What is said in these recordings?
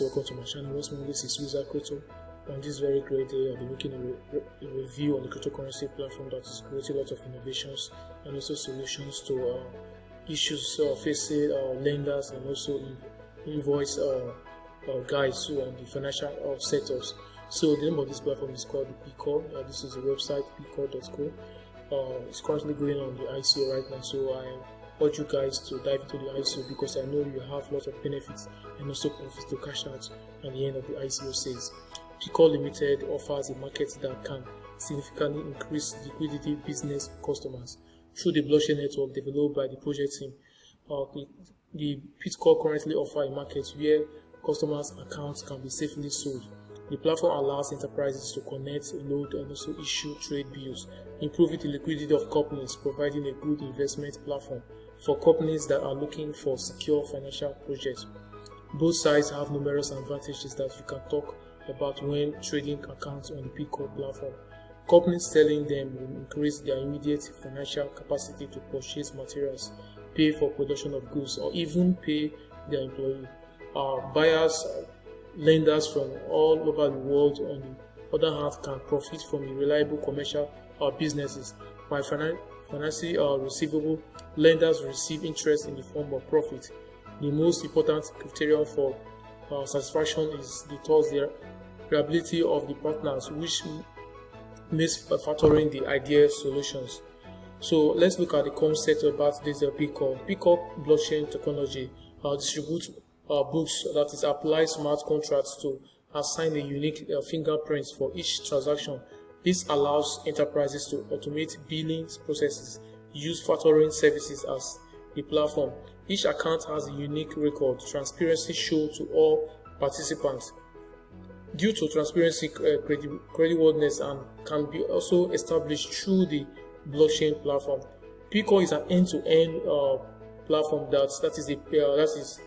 guys, welcome to my channel. Once more, this is Wizard Crypto. On this very great day, I'll be making a review on the cryptocurrency platform that is creating a lot of innovations and also solutions to issues facing lenders and also invoice guys on the financial sectors. So the name of this platform is called the Pcor. This is the website pcor.co. It's currently going on the ICO right now, so I urge you guys to dive into the ICO because I know you have lots of benefits and also profits to cash out at the end of the ICO sales. Pcor Limited offers a market that can significantly increase liquidity business customers through the blockchain network developed by the project team. The Pcor currently offers a market where customers' accounts can be safely sold. The platform allows enterprises to connect, load, and also issue trade bills, improving the liquidity of companies, providing a good investment platform for companies that are looking for secure financial projects. Both sides have numerous advantages that you can talk about when trading accounts on the Pcor platform. Companies selling them will increase their immediate financial capacity to purchase materials, pay for production of goods, or even pay their employee. Buyers, lenders from all over the world, on the other hand, can profit from the reliable commercial businesses. By financing receivable, lenders receive interest in the form of profit. The most important criterion for satisfaction is the reliability of the partners, which makes factoring the ideal solutions. So let's look at the concept about this Pcor. Pcor blockchain technology distributes books, that is, apply smart contracts to assign a unique fingerprint for each transaction. This allows enterprises to automate billing processes, use factoring services as a platform. Each account has a unique record. Transparency shown to all participants. Due to transparency, creditworthiness and can be also established through the blockchain platform. Pcor is an end-to-end platform that is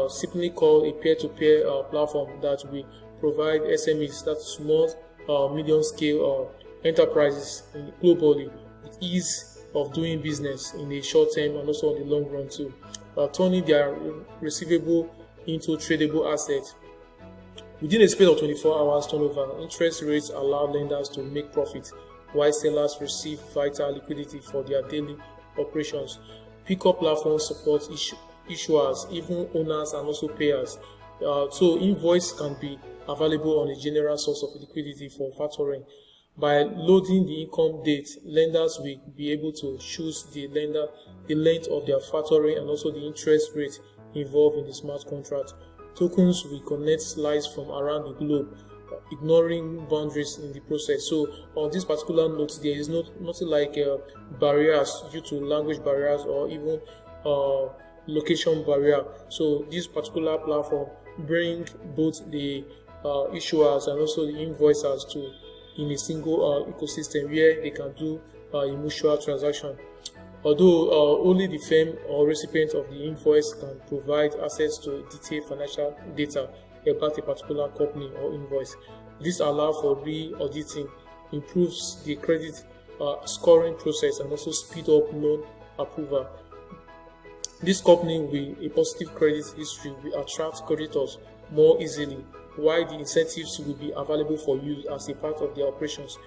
simply called a peer-to-peer platform that will provide SMEs, that's small, medium-scale enterprises globally, with ease of doing business in the short term and also in the long run too, turning their receivable into tradable assets. Within a space of 24 hours turnover, interest rates allow lenders to make profit, while sellers receive vital liquidity for their daily operations. Pcor platform supports issuers, even owners and also payers. So invoice can be available on a general source of liquidity for factoring. By loading the income date, lenders will be able to choose the length of their factoring and also the interest rate involved in the smart contract. Tokens will connect slides from around the globe, ignoring boundaries in the process. So on this particular note, there is nothing like barriers due to language barriers or even location barrier. So this particular platform bring both the issuers and also the invoicers to in a single ecosystem where they can do a mutual transaction. Although only the firm or recipient of the invoice can provide access to detailed financial data about a particular company or invoice. This allows for re-auditing, improves the credit scoring process, and also speed up loan approval. This company with a positive credit history will attract creditors more easily, while the incentives will be available for use as a part of their operations.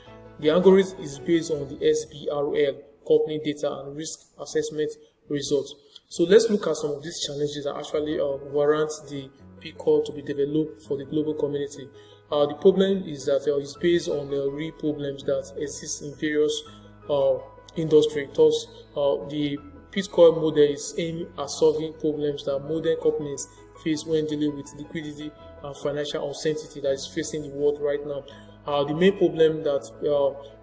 The algorithm is based on the SBRL company data and risk assessment results. So let's look at some of these challenges that actually warrant the Pcor to be developed for the global community. The problem is that it's based on the real problems that exist in various industries. Thus, the Pcor model is aimed at solving problems that modern companies face when dealing with liquidity and financial uncertainty that is facing the world right now. The main problem that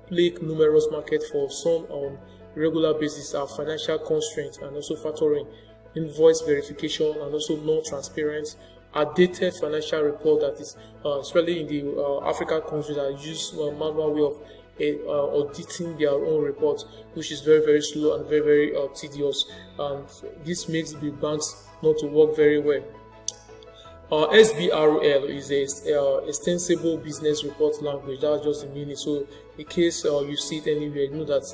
plague numerous markets for some on regular basis are financial constraints and also factoring, invoice verification, and also non-transparent, outdated financial report that is especially in the African countries that use manual way of auditing their own reports, which is very, very slow and very, very tedious, and this makes the banks not to work very well. SBRL is a extensible business report language. That's just the meaning. So in case you see it anywhere, you know that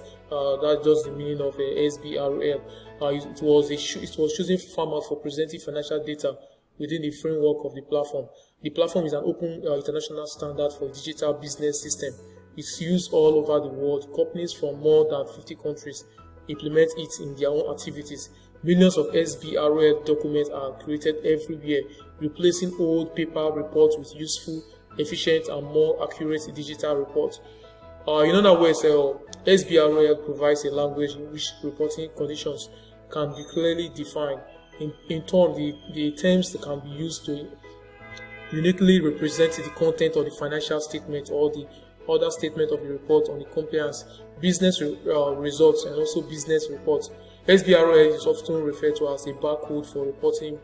that's just the meaning of SBRL. It was choosing format for presenting financial data within the framework of the platform. The platform is an open international standard for digital business system. It's used all over the world. Companies from more than 50 countries implement it in their own activities. Millions of SBRL documents are created every year, replacing old paper reports with useful, efficient, and more accurate digital reports. In other words, SBRL provides a language in which reporting conditions can be clearly defined. In turn, the terms that can be used to uniquely represent the content of the financial statement or the other statement of the report on the compliance, business results, and also business reports. SBRL is often referred to as a barcode for reporting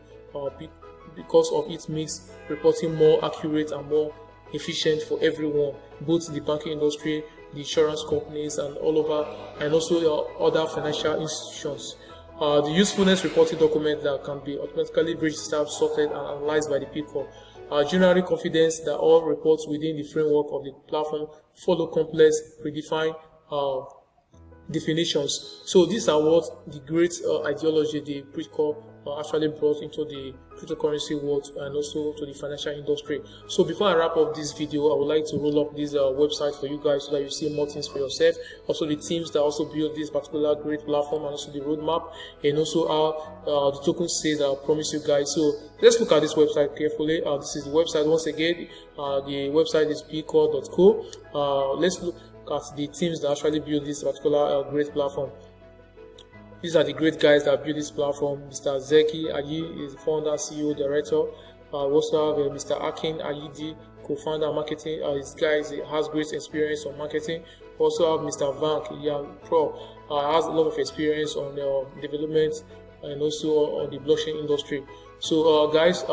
because of it makes reporting more accurate and more efficient for everyone, both the banking industry, the insurance companies, and all over, and also other financial institutions. The usefulness reporting document that can be automatically registered, sorted, and analyzed by the PCOR. Generally confidence that all reports within the framework of the platform follow complex, predefined definitions. So these are what the great ideology the PCOR actually brought into the cryptocurrency world and also to the financial industry. So before I wrap up this video, I would like to roll up this website for you guys so that you see more things for yourself. Also the teams that also built this particular great platform, and also the roadmap, and also how the token says I promise you guys. So let's look at this website carefully. This is the website once again. The website is pcore.co. Let's look at the teams that actually built this particular great platform. These are the great guys that built this platform. Mr. Zeki Ayi is the founder, CEO, director. We also have Mr. Akin Ayidi, co-founder marketing. This guy has great experience on marketing. We also have Mr. Vank Pro, has a lot of experience on development and also on the blockchain industry. So guys,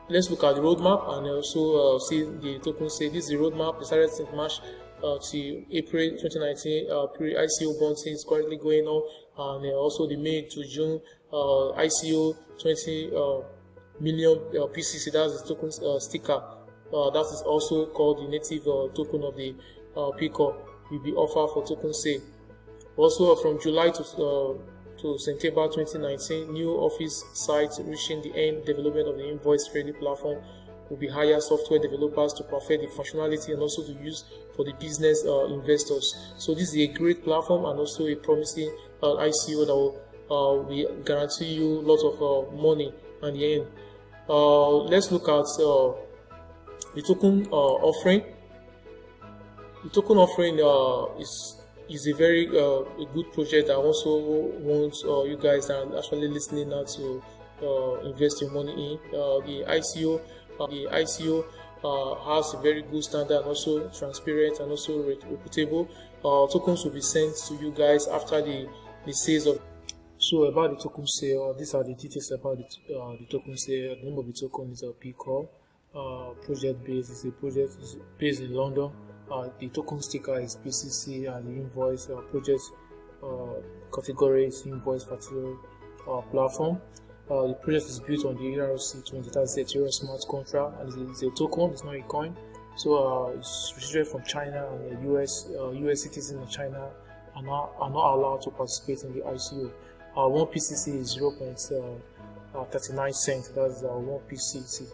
let's look at the roadmap and also see the token say. This is the roadmap. Decided since March to April 2019, pre-ICO bonding is currently going on, and also the May to June ICO 20 million PCC, that's the token sticker, that is also called the native token of the PCOR, will be offered for token sale. Also from July to September 2019, new office sites reaching the end development of the invoice trading platform will be hire software developers to perfect the functionality and also to use for the business investors. So this is a great platform and also a promising ICO that will guarantee you lots of money at the end. Let's look at the token offering. The token offering is a very a good project. I also want you guys that are actually listening now to invest your money in. The ICO has a very good standard and also transparent and also reputable. Tokens will be sent to you guys after the sales of. So about the token sale, these are the details about the token sale. The name of the token is a PCOR. Project base is a project is based in London. The token sticker is PCC, and the invoice project category is invoice factory platform. The project is built on the ERC20, that's the Ethereum smart contract, and it's a token, it's not a coin. So it's restricted from China, and the US citizens in China are not allowed to participate in the ICO. One PCC is 0.39 cents, that's one PCC.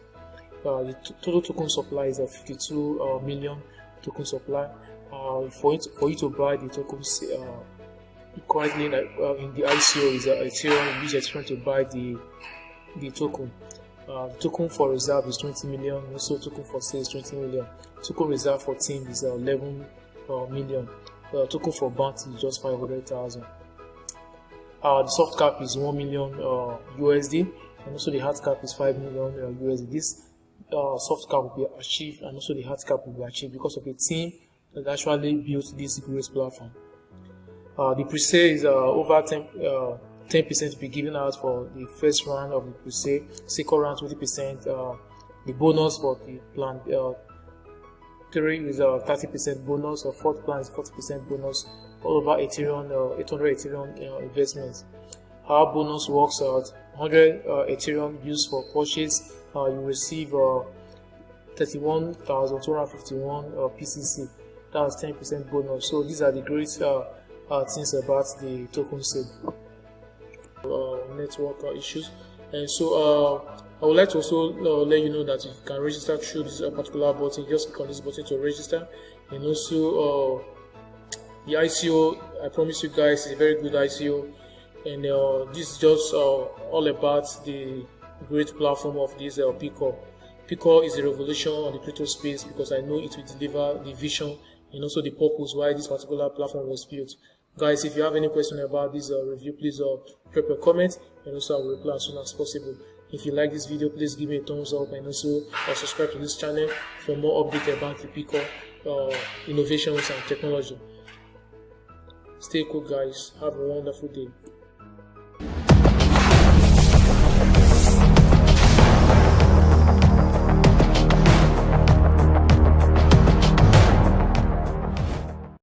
The total token supply is 52 million token supply. For you to buy the tokens currently in the ICO is Ethereum. Use Ethereum to buy the token. The token for reserve is 20 million. Also, token for sale is 20 million. Token reserve for team is 11 million. Token for bounty is just 500,000. The soft cap is 1 million USD, and also the hard cap is 5 million USD. This soft cap will be achieved, and also the hard cap will be achieved because of the team that actually built this great platform. The pre-sale is over 10% to be given out for the first round of the pre-sale, second round 20%. The bonus for the plan 3 is 30% bonus, or fourth plan is 40% bonus all over Ethereum, 800 Ethereum investments. Our bonus works out 100 Ethereum used for purchase. You receive 31,251 PCC. That's 10% bonus. So these are the great things about the token sale. Network issues. And so I would like to also let you know that you can register through this particular button. Just click on this button to register. And also the ICO, I promise you guys, is a very good ICO. And this is just all about the great platform of this Pico. Pico is a revolution on the crypto space, because I know it will deliver the vision and also the purpose why this particular platform was built. Guys, if you have any question about this review, please drop a comment, and also I will reply as soon as possible. If you like this video, please give me a thumbs up, and also subscribe to this channel for more updates about the Pico innovations and technology. Stay cool, guys. Have a wonderful day.